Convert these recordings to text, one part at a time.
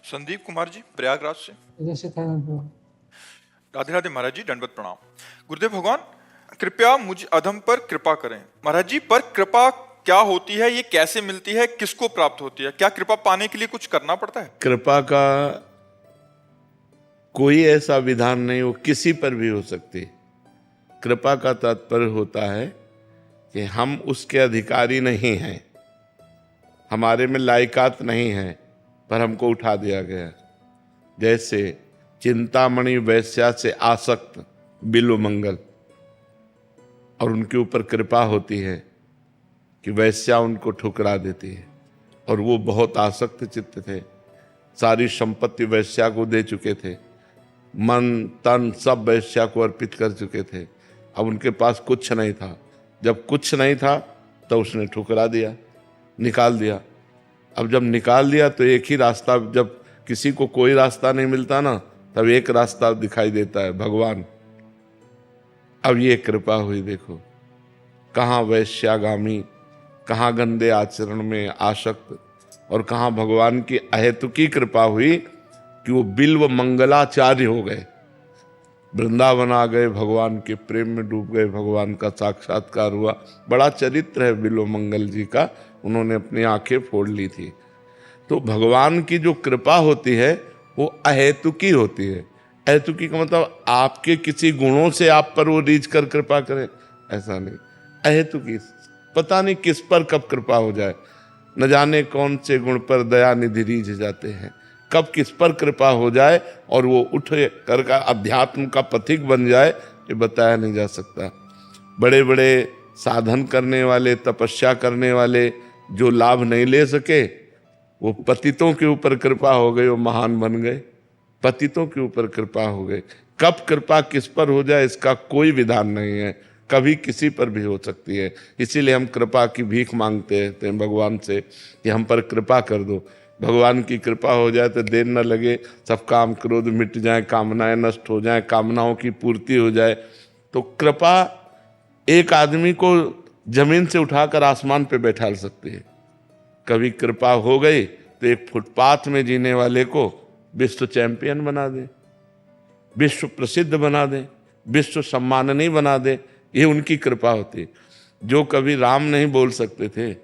संदीप कुमार जी, प्रयागराज से। जैसे था राधे राधे महाराज जी, दंडवत प्रणाम। गुरुदेव भगवान, कृपया मुझ अधम पर कृपा करें। महाराज जी, पर कृपा क्या होती है, ये कैसे मिलती है, किसको प्राप्त होती है? क्या कृपा पाने के लिए कुछ करना पड़ता है? कृपा का कोई ऐसा विधान नहीं, वो किसी पर भी हो सकती। कृपा का तात्पर्य होता है कि हम उसके अधिकारी नहीं हैं, हमारे में लायकात नहीं है, पर हमको उठा दिया गया। जैसे चिंतामणि वैश्या से आसक्त बिल्वमंगल, और उनके ऊपर कृपा होती है कि वैश्या उनको ठुकरा देती है, और वो बहुत आसक्त चित्त थे, सारी संपत्ति वैश्या को दे चुके थे, मन तन सब वैश्या को अर्पित कर चुके थे। अब उनके पास कुछ नहीं था। जब कुछ नहीं था तो उसने ठुकरा दिया, निकाल दिया। अब जब निकाल दिया तो एक ही रास्ता, जब किसी को कोई रास्ता नहीं मिलता ना, तब एक रास्ता दिखाई देता है, भगवान। अब ये कृपा हुई, देखो कहाँ वैश्यागामी, कहाँ गंदे आचरण में आसक्त, और कहाँ भगवान की अहेतुकी कृपा हुई कि वो बिल्व मंगलाचार्य हो गए, वृंदावन आ गए, भगवान के प्रेम में डूब गए, भगवान का साक्षात्कार हुआ। बड़ा चरित्र है बिल्व मंगल जी का, उन्होंने अपनी आंखें फोड़ ली थी। तो भगवान की जो कृपा होती है वो अहेतुकी होती है। अहेतुकी का मतलब आपके किसी गुणों से आप पर वो रीझ कर कृपा करें, ऐसा नहीं। अहेतुकी, पता नहीं किस पर कब कृपा हो जाए, न जाने कौन से गुण पर दया निधि रीझ जाते हैं, कब किस पर कृपा हो जाए और वो उठ कर का अध्यात्म का पथिक बन जाए, ये बताया नहीं जा सकता। बड़े बड़े साधन करने वाले, तपस्या करने वाले जो लाभ नहीं ले सके, वो पतितों के ऊपर कृपा हो गई, वो महान बन गए। पतितों के ऊपर कृपा हो गई। कब कृपा किस पर हो जाए इसका कोई विधान नहीं है, कभी किसी पर भी हो सकती है। इसीलिए हम कृपा की भीख मांगते हैं भगवान से कि हम पर कृपा कर दो। भगवान की कृपा हो जाए तो देर न लगे, सब काम क्रोध मिट जाए, कामनाएं नष्ट हो जाए, कामनाओं की पूर्ति हो जाए। तो कृपा एक आदमी को जमीन से उठाकर आसमान पे बैठा सकती है। कभी कृपा हो गई तो एक फुटपाथ में जीने वाले को विश्व चैंपियन बना दे, विश्व प्रसिद्ध बना दे, विश्व सम्माननीय बना दे। ये उनकी कृपा होती है। जो कभी राम नहीं बोल सकते थे,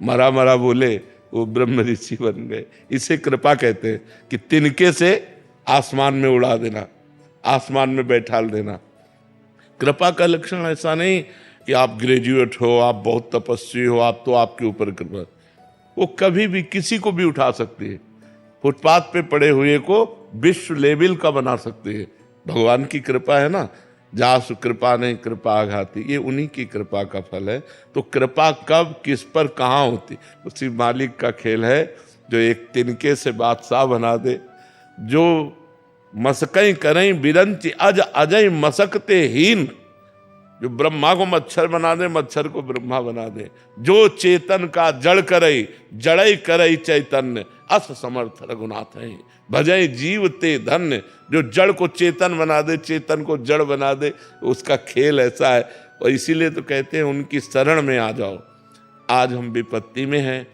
मरा मरा बोले, वो ब्रह्म ऋषि बन गए। इसे कृपा कहते हैं कि तिनके से आसमान में उड़ा देना, आसमान में बैठाल देना। कृपा का लक्षण ऐसा नहीं कि आप ग्रेजुएट हो, आप बहुत तपस्वी हो, आप तो आपके ऊपर कृपा। वो कभी भी किसी को भी उठा सकती है, फुटपाथ पे पड़े हुए को विश्व लेवल का बना सकती है। भगवान की कृपा है ना, जासु कृपा नहीं कृपा आघाती, ये उन्हीं की कृपा का फल है। तो कृपा कब किस पर कहाँ होती, उसी मालिक का खेल है जो एक तिनके से बादशाह बना दे, जो मसकई करें बिरंच अज अजय मसकते हीन, जो ब्रह्मा को मच्छर बना दे, मच्छर को ब्रह्मा बना दे, जो चेतन का जड़ करई जड़ई करई चैतन्य, अस समर्थ रघुनाथ है भजय जीव ते धन्य। जो जड़ को चेतन बना दे, चेतन को जड़ बना दे, उसका खेल ऐसा है। और इसीलिए तो कहते हैं उनकी शरण में आ जाओ। आज हम विपत्ति में हैं,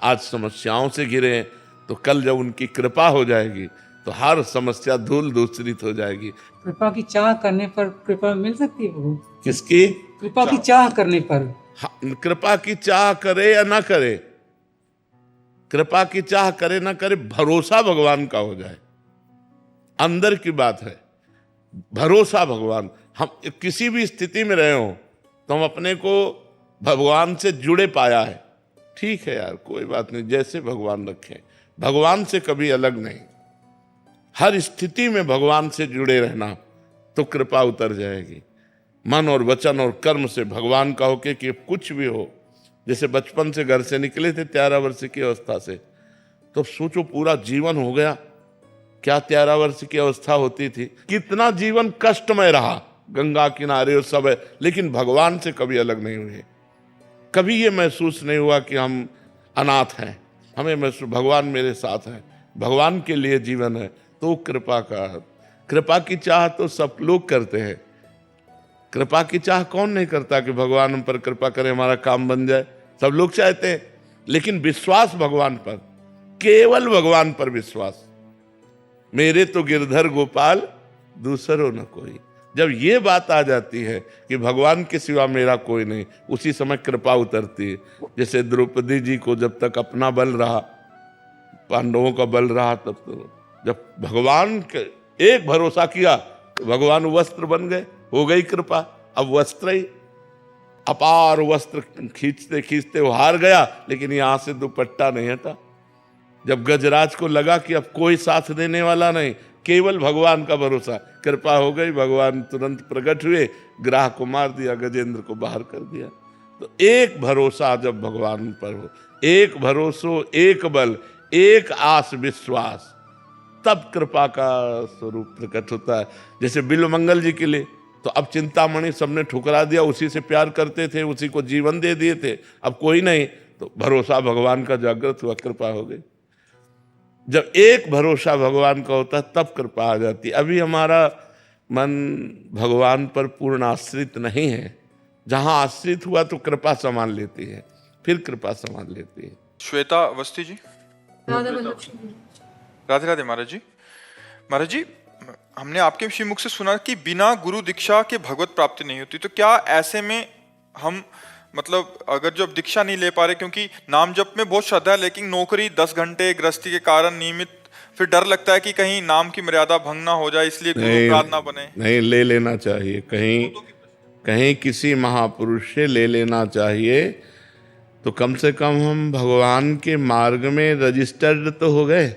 आज समस्याओं से घिरे हैं, तो कल जब उनकी कृपा हो जाएगी तो हर समस्या धूल धूसरित हो जाएगी। कृपा की चाह करने पर कृपा मिल सकती है प्रभु। किसकी कृपा की चाह करने पर? कृपा की चाह करे या ना करे, कृपा की चाह करे ना करे, भरोसा भगवान का हो जाए, अंदर की बात है। भरोसा भगवान, हम किसी भी स्थिति में रहे हो तो हम अपने को भगवान से जुड़े पाया है। ठीक है यार, कोई बात नहीं, जैसे भगवान रखें, भगवान से कभी अलग नहीं, हर स्थिति में भगवान से जुड़े रहना, तो कृपा उतर जाएगी। मन और वचन और कर्म से भगवान का होके कि कुछ भी हो। जैसे बचपन से घर से निकले थे 13 वर्ष की अवस्था से, तो सोचो पूरा जीवन हो गया, क्या 13 वर्ष की अवस्था होती थी, कितना जीवन कष्टमय रहा, गंगा किनारे और सब है, लेकिन भगवान से कभी अलग नहीं हुए। कभी ये महसूस नहीं हुआ कि हम अनाथ हैं, हमें महसूस भगवान मेरे साथ है, भगवान के लिए जीवन है। तो कृपा की चाह तो सब लोग करते हैं। कृपा की चाह कौन नहीं करता कि भगवान हम पर कृपा करे, हमारा काम बन जाए, सब लोग चाहते हैं। लेकिन विश्वास भगवान पर, केवल भगवान पर विश्वास। मेरे तो गिरधर गोपाल दूसरो न कोई। जब ये बात आ जाती है कि भगवान के सिवा मेरा कोई नहीं, उसी समय कृपा उतरती है। जैसे द्रौपदी जी को जब तक अपना बल रहा, पांडवों का बल रहा, तब तो जब भगवान के एक भरोसा किया तो भगवान वस्त्र बन गए, हो गई कृपा। अब वस्त्र ही अपार वस्त्र खींचते खींचते वो हार गया, लेकिन यहां से दुपट्टा नहीं हटा। जब गजराज को लगा कि अब कोई साथ देने वाला नहीं, केवल भगवान का भरोसा, कृपा हो गई, भगवान तुरंत प्रकट हुए, ग्राह को मार दिया, गजेंद्र को बाहर कर दिया। तो एक भरोसा जब भगवान पर हो, एक भरोसो, एक बल, एक आस विश्वास, तब कृपा का स्वरूप प्रकट होता है। जैसे बिल्वमंगल जी के लिए तो अब चिंतामणि सबने ठुकरा दिया, उसी से प्यार करते थे, उसी को जीवन दे दिए थे, अब कोई नहीं, तो भरोसा भगवान का जागृत हुआ, कृपा हो गई। जब एक भरोसा भगवान का होता है तब कृपा आ जाती है। अभी हमारा मन भगवान पर पूर्ण आश्रित नहीं है। जहां आश्रित हुआ तो कृपा संभाल लेती है, फिर कृपा संभाल लेती है। श्वेता अवस्थी जी। राधे राधे महाराज जी। महाराज जी, हमने आपके श्रीमुख से सुना कि बिना गुरु दीक्षा के भगवत प्राप्ति नहीं होती, तो क्या ऐसे में हम मतलब अगर जब दीक्षा नहीं ले पा रहे, क्योंकि नाम जप में बहुत श्रद्धा है, लेकिन नौकरी 10 घंटे गृहस्थी के कारण नियमित, फिर डर लगता है कि कहीं नाम की मर्यादा भंग ना हो जाए, इसलिए गुरु अपराध ना बने। नहीं, ले लेना चाहिए, कहीं किसी महापुरुष से ले लेना चाहिए, तो कम से कम हम भगवान के मार्ग में रजिस्टर्ड तो हो गए।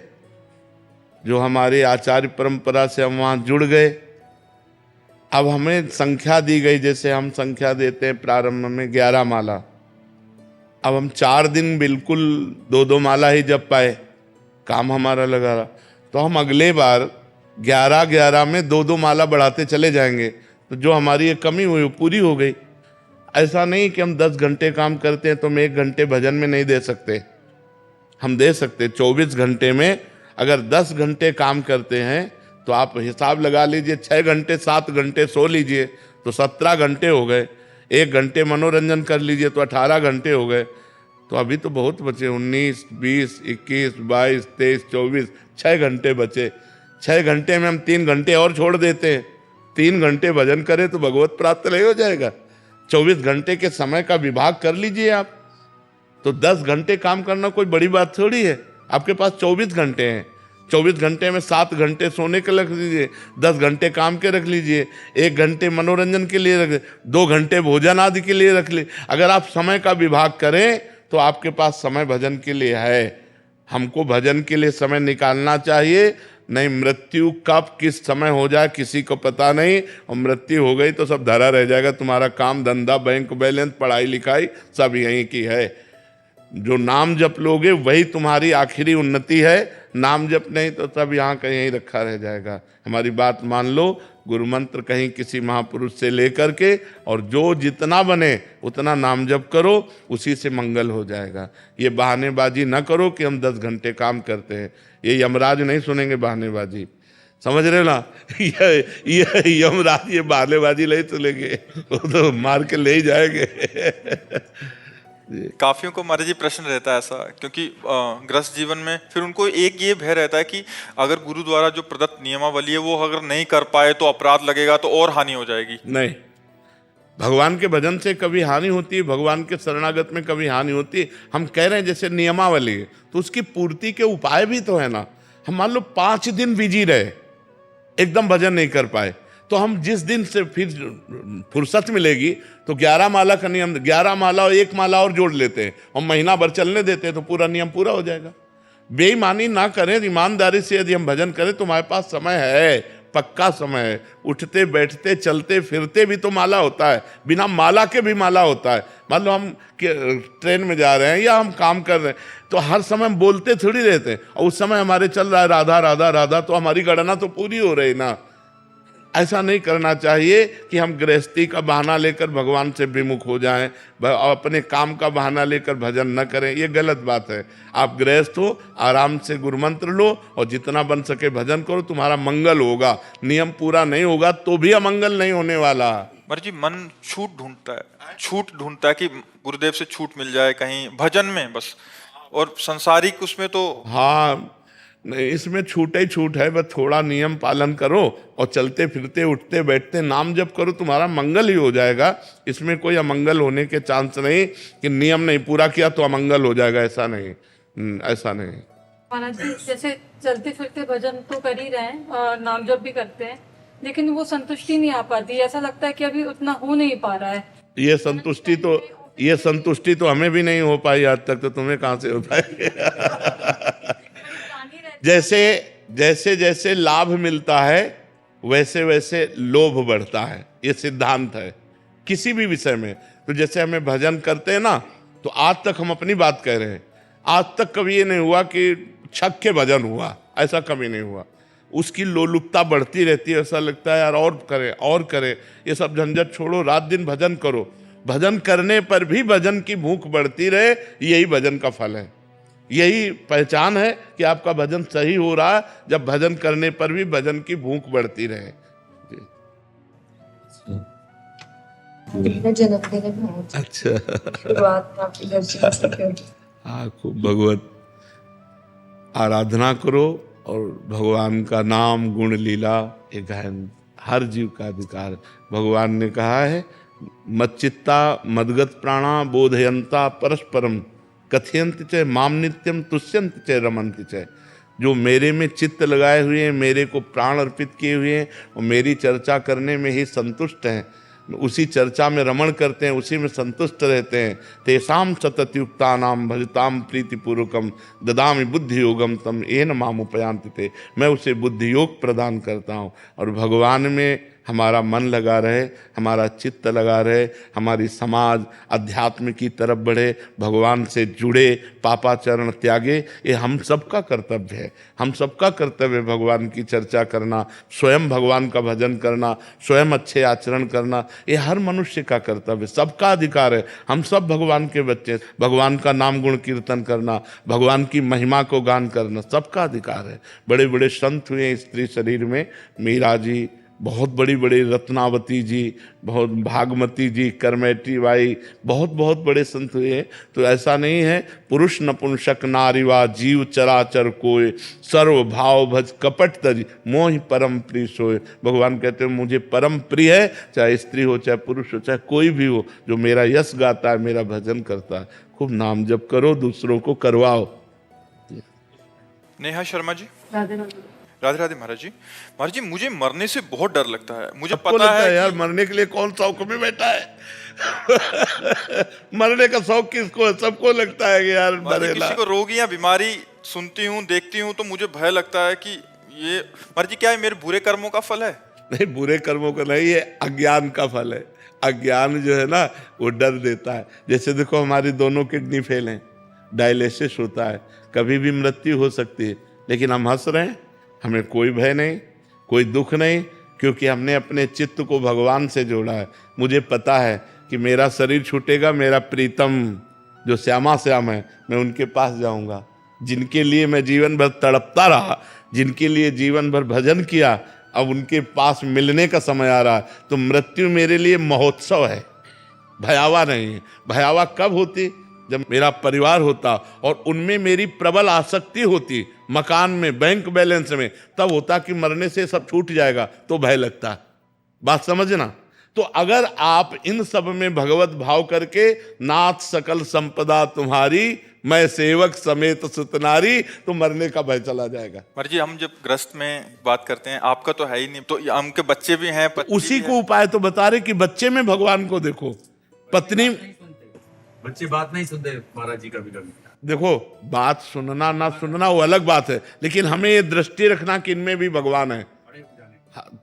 जो हमारे आचार्य परंपरा से हम वहाँ जुड़ गए। अब हमें संख्या दी गई, जैसे हम संख्या देते हैं प्रारंभ में 11 माला, अब हम 4 दिन बिल्कुल 2-2 माला ही जप पाए, काम हमारा लगा रहा, तो हम अगले बार 11-11 में 2-2 माला बढ़ाते चले जाएंगे, तो जो हमारी ये कमी हुई वो पूरी हो गई। ऐसा नहीं कि हम 10 घंटे काम करते हैं तो हम 1 घंटे भजन में नहीं दे सकते, हम दे सकते। 24 घंटे में अगर 10 घंटे काम करते हैं तो आप हिसाब लगा लीजिए, 6 घंटे 7 घंटे सो लीजिए तो 17 घंटे हो गए, 1 घंटे मनोरंजन कर लीजिए तो 18 घंटे हो गए। तो अभी तो बहुत बचे, 19, 20, 21, 22, 23, 24, 6 घंटे बचे। 6 घंटे में हम 3 घंटे और छोड़ देते हैं, 3 घंटे भजन करें तो भगवत प्राप्त नहीं हो जाएगा। 24 घंटे के समय का विभाग कर लीजिए आप, तो 10 घंटे काम करना कोई बड़ी बात थोड़ी है। आपके पास 24 घंटे हैं, 24 घंटे में 7 घंटे सोने के रख लीजिए, 10 घंटे काम के रख लीजिए, 1 घंटे मनोरंजन के लिए रख, 2 घंटे भोजन आदि के लिए रख लीजिए। अगर आप समय का विभाग करें तो आपके पास समय भजन के लिए है। हमको भजन के लिए समय निकालना चाहिए, नहीं मृत्यु कब किस समय हो जाए किसी को पता नहीं, और मृत्यु हो गई तो सब धरा रह जाएगा। तुम्हारा काम धंधा, बैंक बैलेंस, पढ़ाई लिखाई सब यहीं की है। जो नाम जप लोगे वही तुम्हारी आखिरी उन्नति है, नाम जप नहीं तो सब यहाँ कहीं यहीं रखा रह जाएगा। हमारी बात मान लो, गुरु मंत्र कहीं किसी महापुरुष से लेकर के, और जो जितना बने उतना नाम जप करो, उसी से मंगल हो जाएगा। ये बहानेबाजी ना करो कि हम 10 घंटे काम करते हैं, ये यमराज नहीं सुनेंगे बहानेबाजी, समझ रहे हो ना। ये यमराज ये बहानेबाजी नहीं सुनेंगे, वो तो मार के ले ही जाएंगे। काफियों को महाराज जी प्रश्न रहता है ऐसा, क्योंकि गृहस्थ जीवन में फिर उनको एक ये भय रहता है कि अगर गुरु द्वारा जो प्रदत्त नियमावली है वो अगर नहीं कर पाए तो अपराध लगेगा, तो और हानि हो जाएगी। नहीं, भगवान के भजन से कभी हानि होती है, भगवान के शरणागत में कभी हानि होती है। हम कह रहे हैं जैसे नियमावली है तो उसकी पूर्ति के उपाय भी तो है ना। हम मान लो 5 दिन बिजी रहे, एकदम भजन नहीं कर पाए, तो हम जिस दिन से फिर फुर्सत मिलेगी तो 11 माला का नियम, 11 माला और 1 माला और जोड़ लेते हैं और महीना भर चलने देते हैं तो पूरा नियम पूरा हो जाएगा। बेईमानी ना करें, ईमानदारी से यदि हम भजन करें तो हमारे पास समय है, पक्का समय है। उठते बैठते चलते फिरते भी तो माला होता है, बिना माला के भी माला होता है। मान लो हम ट्रेन में जा रहे हैं या हम काम कर रहे हैं तो हर समय हम बोलते थोड़ी रहते हैं, और उस समय हमारे चल रहा है राधा राधा राधा, तो हमारी गणना तो पूरी हो रही ना। ऐसा नहीं करना चाहिए कि हम गृहस्थी का बहाना लेकर भगवान से विमुख हो जाएं, अपने काम का बहाना लेकर भजन न करें, ये गलत बात है। आप गृहस्थ हो, आराम से गुरुमंत्र लो और जितना बन सके भजन करो, तुम्हारा मंगल होगा। नियम पूरा नहीं होगा तो भी अमंगल नहीं होने वाला। महाराज जी, मन छूट ढूंढता है कि गुरुदेव से छूट मिल जाए कहीं भजन में, बस और संसारिक उसमें तो हाँ, नहीं, इसमें छूट ही छूट है, बस थोड़ा नियम पालन करो और चलते फिरते उठते बैठते नाम जप करो, तुम्हारा मंगल ही हो जाएगा। इसमें कोई अमंगल होने के चांस नहीं कि नियम नहीं पूरा किया तो अमंगल हो जाएगा, ऐसा नहीं। ऐसा नहीं। महाराज जी, जैसे चलते फिरते भजन तो कर ही रहे हैं और नाम जप भी करते हैं, लेकिन वो संतुष्टि नहीं आ पाती। ऐसा लगता है कि अभी उतना हो नहीं पा रहा है। ये संतुष्टि तो हमें भी नहीं हो पाई आज तक, तो तुम्हें कहाँ से हो पाएगी? जैसे जैसे जैसे लाभ मिलता है वैसे वैसे लोभ बढ़ता है, ये सिद्धांत है किसी भी विषय में। तो जैसे हमें भजन करते हैं ना, तो आज तक हम अपनी बात कह रहे हैं, आज तक कभी ये नहीं हुआ कि छक के भजन हुआ, ऐसा कभी नहीं हुआ। उसकी लोलुपता बढ़ती रहती है, ऐसा लगता है यार और करे और करे। ये सब झंझट छोड़ो, रात दिन भजन करो। भजन करने पर भी भजन की भूख बढ़ती रहे, यही भजन का फल है, यही पहचान है कि आपका भजन सही हो रहा है, जब भजन करने पर भी भजन की भूख बढ़ती रहे। जन्मदिन है महाराज। अच्छा, शुरुआत में आपके दर्शन से क्यों? हाँ, खूब भगवत आराधना करो और भगवान का नाम गुण लीला ये गहन हर जीव का अधिकार। भगवान ने कहा है, मच्चित्ता मदगत प्राणा बोधयंता परस्परम कथयंत च माम नित्यम तुष्यंत च रमंत च। जो मेरे में चित्त लगाए हुए हैं, मेरे को प्राण अर्पित किए हुए हैं और मेरी चर्चा करने में ही संतुष्ट हैं, उसी चर्चा में रमण करते हैं, उसी में संतुष्ट रहते हैं। तेषाम सततयुक्ता नाम भजताम प्रीतिपूर्वकम ददामि बुद्धि योगम तम येन माम उपयांति ते। मैं उसे बुद्धि योग प्रदान करता हूँ। और भगवान में हमारा मन लगा रहे, हमारा चित्त लगा रहे, हमारी समाज अध्यात्म की तरफ बढ़े, भगवान से जुड़े, पापाचरण त्यागे, ये हम सबका कर्तव्य है। हम सबका कर्तव्य है भगवान की चर्चा करना, स्वयं भगवान का भजन करना, स्वयं अच्छे आचरण करना, ये हर मनुष्य का कर्तव्य, सबका अधिकार है। हम सब भगवान के बच्चे, भगवान का नाम गुण कीर्तन करना, भगवान की महिमा को गान करना सबका अधिकार है। बड़े बड़े संत हुए स्त्री शरीर में, मीरा जी, बहुत बड़ी बड़ी रत्नावती जी, बहुत भागमती जी, करमेटी बाई, बहुत बहुत बड़े संत हुए। तो ऐसा नहीं है पुरुष नपुंसक नारीवा जीव चराचर कोय सर्व भाव भज कपट तज मोहि परम प्रिय सोय। भगवान कहते हैं मुझे परम प्रिय है, चाहे स्त्री हो चाहे पुरुष हो चाहे कोई भी हो, जो मेरा यश गाता है, मेरा भजन करता है। खूब नाम जप करो, दूसरों को करवाओ। नेहा शर्मा जी। राधे राधे। राधे राधे महाराज जी। महाराज जी, मुझे मरने से बहुत डर लगता है। मुझे सबको पता लगता है है यार, कि मरने के लिए कौन शौक में बैठा है? मरने का शौक किसको है? सबको लगता है कि यार महाराज जी, मरेला। किसी को रोग या बीमारी सुनती हूँ, देखती हूँ, तो मुझे भय लगता है कि ये महाराज जी क्या है, मेरे बुरे कर्मों का फल है? नहीं, बुरे कर्मों का नहीं, ये अज्ञान का फल है। अज्ञान जो है ना, वो डर देता है। जैसे देखो, हमारी दोनों किडनी फेल हैं, डायलिसिस होता है, कभी भी मृत्यु हो सकती है, लेकिन हम हंस रहे हैं, हमें कोई भय नहीं, कोई दुख नहीं, क्योंकि हमने अपने चित्त को भगवान से जोड़ा है। मुझे पता है कि मेरा शरीर छूटेगा, मेरा प्रीतम जो श्यामा श्याम है, मैं उनके पास जाऊंगा, जिनके लिए मैं जीवन भर तड़पता रहा, जिनके लिए जीवन भर भजन किया, अब उनके पास मिलने का समय आ रहा है। तो मृत्यु मेरे लिए महोत्सव है, भयावह नहीं है। भयावह कब होती? जब मेरा परिवार होता और उनमें मेरी प्रबल आसक्ति होती, मकान में, बैंक बैलेंस में, तब होता कि मरने से सब छूट जाएगा, तो भय लगता। बात समझना। तो अगर आप इन सब में भगवत भाव करके, नाथ सकल संपदा तुम्हारी, मैं सेवक समेत सुतनारी, तो मरने का भय चला जाएगा। महाराज जी, हम जब ग्रस्त में बात करते हैं, आपका तो है ही नहीं, तो हमके बच्चे भी हैं, पत्नी उसी भी को है। उपाय तो बता रहे कि बच्चे में भगवान को देखो, पत्नी। बच्चे बात नहीं सुनते महाराज जी कभी कभी। देखो, बात सुनना ना सुनना वो अलग बात है, लेकिन हमें ये दृष्टि रखना कि इनमें भी भगवान है।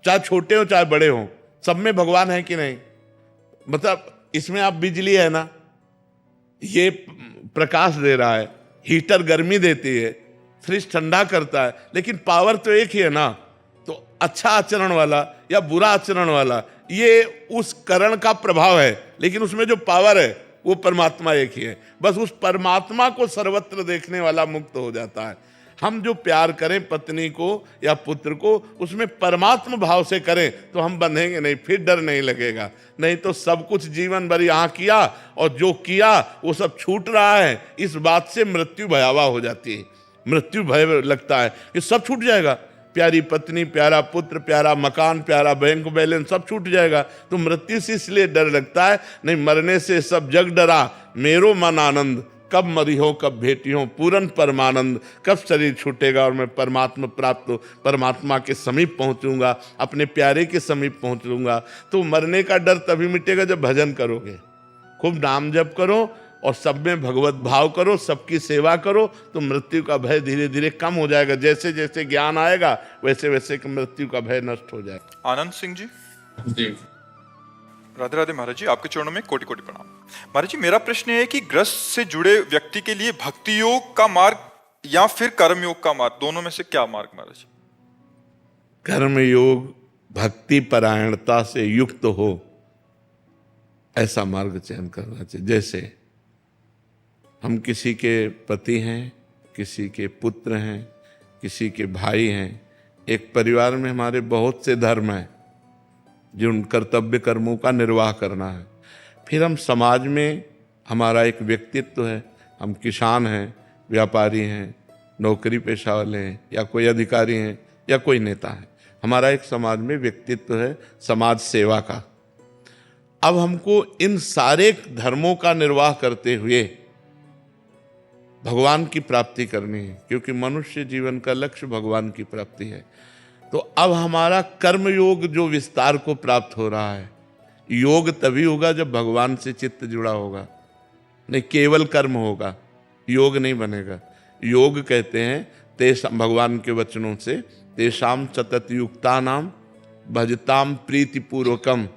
चाहे छोटे हो चाहे बड़े हो, सब में भगवान है कि नहीं। मतलब इसमें आप बिजली है ना, ये प्रकाश दे रहा है, हीटर गर्मी देती है, फ्रिज ठंडा करता है, लेकिन पावर तो एक ही है ना। तो अच्छा आचरण वाला या बुरा आचरण वाला, ये उस करण का प्रभाव है, लेकिन उसमें जो पावर है वो परमात्मा एक ही है। बस उस परमात्मा को सर्वत्र देखने वाला मुक्त हो जाता है। हम जो प्यार करें पत्नी को या पुत्र को, उसमें परमात्म भाव से करें तो हम बंधेंगे नहीं, फिर डर नहीं लगेगा। नहीं तो सब कुछ जीवन भर यहाँ किया और जो किया वो सब छूट रहा है, इस बात से मृत्यु भयावह हो जाती है। मृत्यु भय लगता है कि सब छूट जाएगा, प्यारी पत्नी, प्यारा पुत्र, प्यारा मकान, प्यारा बैंक बैलेंस सब छूट जाएगा। तो मृत्यु से इसलिए डर लगता है, नहीं मरने से सब जग डरा, मेरो मन आनंद, कब मरी हो कब भेटी हो पूरन परमानंद, कब शरीर छूटेगा और मैं परमात्मा प्राप्त परमात्मा के समीप पहुंचूंगा, अपने प्यारे के समीप पहुंचूंगा। तो मरने का डर तभी मिटेगा जब भजन करोगे, खूब नाम जप करो और सब में भगवत भाव करो, सबकी सेवा करो, तो मृत्यु का भय धीरे धीरे कम हो जाएगा। जैसे जैसे ज्ञान आएगा वैसे वैसे मृत्यु का भय नष्ट हो जाएगा। आनंद सिंह जी, जी राधे राधे महाराज जी, आपके चरणों में कोटि कोटि प्रणाम। महाराज जी, मेरा प्रश्न है कि ग्रस्त से जुड़े व्यक्ति के लिए भक्ति योग का मार्ग या फिर कर्म योग का मार्ग, दोनों में से क्या मार्ग महाराज? कर्म योग भक्ति परायणता से युक्त हो ऐसा मार्ग चयन करना चाहिए। जैसे हम किसी के पति हैं, किसी के पुत्र हैं, किसी के भाई हैं, एक परिवार में हमारे बहुत से धर्म हैं जिन कर्तव्य कर्मों का निर्वाह करना है। फिर हम समाज में हमारा एक व्यक्तित्व है, हम किसान हैं, व्यापारी हैं, नौकरी पेशा वाले हैं, या कोई अधिकारी हैं, या कोई नेता है, हमारा एक समाज में व्यक्तित्व है समाज सेवा का। अब हमको इन सारे धर्मों का निर्वाह करते हुए भगवान की प्राप्ति करनी है, क्योंकि मनुष्य जीवन का लक्ष्य भगवान की प्राप्ति है। तो अब हमारा कर्म योग जो विस्तार को प्राप्त हो रहा है, योग तभी होगा जब भगवान से चित्त जुड़ा होगा, नहीं केवल कर्म होगा, योग नहीं बनेगा। योग कहते हैं तेषाम, भगवान के वचनों से, तेषाम सतत युक्ता नाम भजताम प्रीति पूर्वकम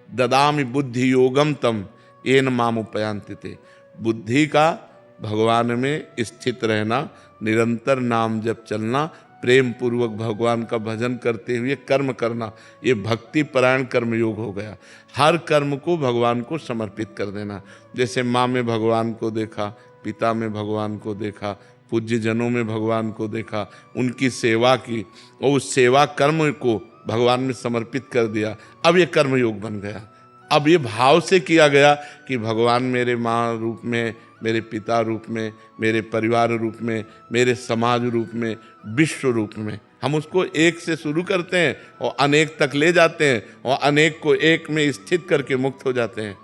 ददामि बुद्धि योगम तम येन माम उपयांति ते। बुद्धि का भगवान में स्थित रहना, निरंतर नाम जप चलना, प्रेम पूर्वक भगवान का भजन करते हुए कर्म करना, ये भक्ति परायण कर्म योग हो गया। हर कर्म को भगवान को समर्पित कर देना। जैसे माँ में भगवान को देखा, पिता में भगवान को देखा, पूज्य जनों में भगवान को देखा, उनकी सेवा की और उस सेवा कर्म को भगवान में समर्पित कर दिया, अब ये कर्म योग बन गया। अब ये भाव से किया गया कि भगवान मेरे माँ रूप में, मेरे पिता रूप में, मेरे परिवार रूप में, मेरे समाज रूप में, विश्व रूप में। हम उसको एक से शुरू करते हैं और अनेक तक ले जाते हैं और अनेक को एक में स्थित करके मुक्त हो जाते हैं।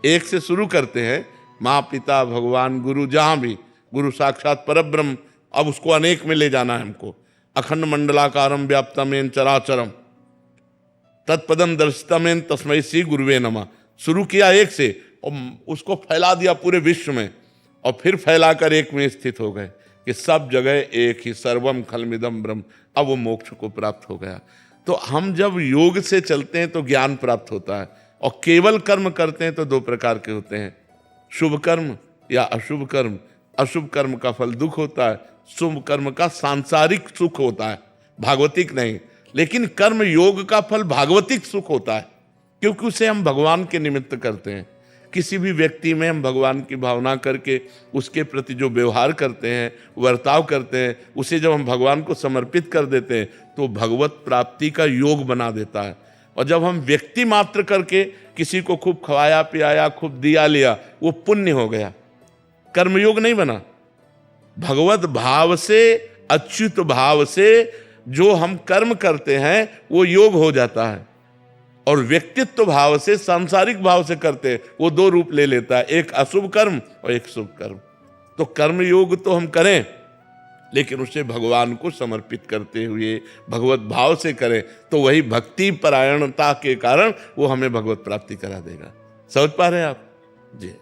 एक से शुरू करते हैं, माँ पिता भगवान गुरु, जहाँ भी गुरु साक्षात परब्रह्म, अब उसको अनेक में ले जाना है हमको। अखंड मंडलाकारम व्याप्तमेन चराचरम तत्पदम दर्शितमेन तस्मै श्री गुरुवे नमः। शुरू किया एक से और उसको फैला दिया पूरे विश्व में, और फिर फैलाकर एक में स्थित हो गए कि सब जगह एक ही, सर्वम खलमिदम ब्रह्म। अब वो मोक्ष को प्राप्त हो गया। तो हम जब योग से चलते हैं तो ज्ञान प्राप्त होता है, और केवल कर्म करते हैं तो दो प्रकार के होते हैं, शुभ कर्म या अशुभ कर्म। अशुभ कर्म का फल दुख होता है, शुभ कर्म का सांसारिक सुख होता है, भागवतिक नहीं। लेकिन कर्म योग का फल भागवतिक सुख होता है, क्योंकि उसे हम भगवान के निमित्त करते हैं। किसी भी व्यक्ति में हम भगवान की भावना करके उसके प्रति जो व्यवहार करते हैं, वर्ताव करते हैं, उसे जब हम भगवान को समर्पित कर देते हैं तो भगवत प्राप्ति का योग बना देता है। और जब हम व्यक्ति मात्र करके किसी को खूब खवाया पियाया, खूब दिया लिया, वो पुण्य हो गया, कर्मयोग नहीं बना। भगवत भाव से, अच्युत भाव से जो हम कर्म करते हैं वो योग हो जाता है, और व्यक्तित्व भाव से, सांसारिक भाव से करते हैं वो दो रूप ले लेता है, एक अशुभ कर्म और एक शुभ कर्म। तो कर्म योग तो हम करें, लेकिन उसे भगवान को समर्पित करते हुए भगवत भाव से करें, तो वही भक्ति परायणता के कारण वो हमें भगवत प्राप्ति करा देगा। समझ पा रहे हैं आप जी?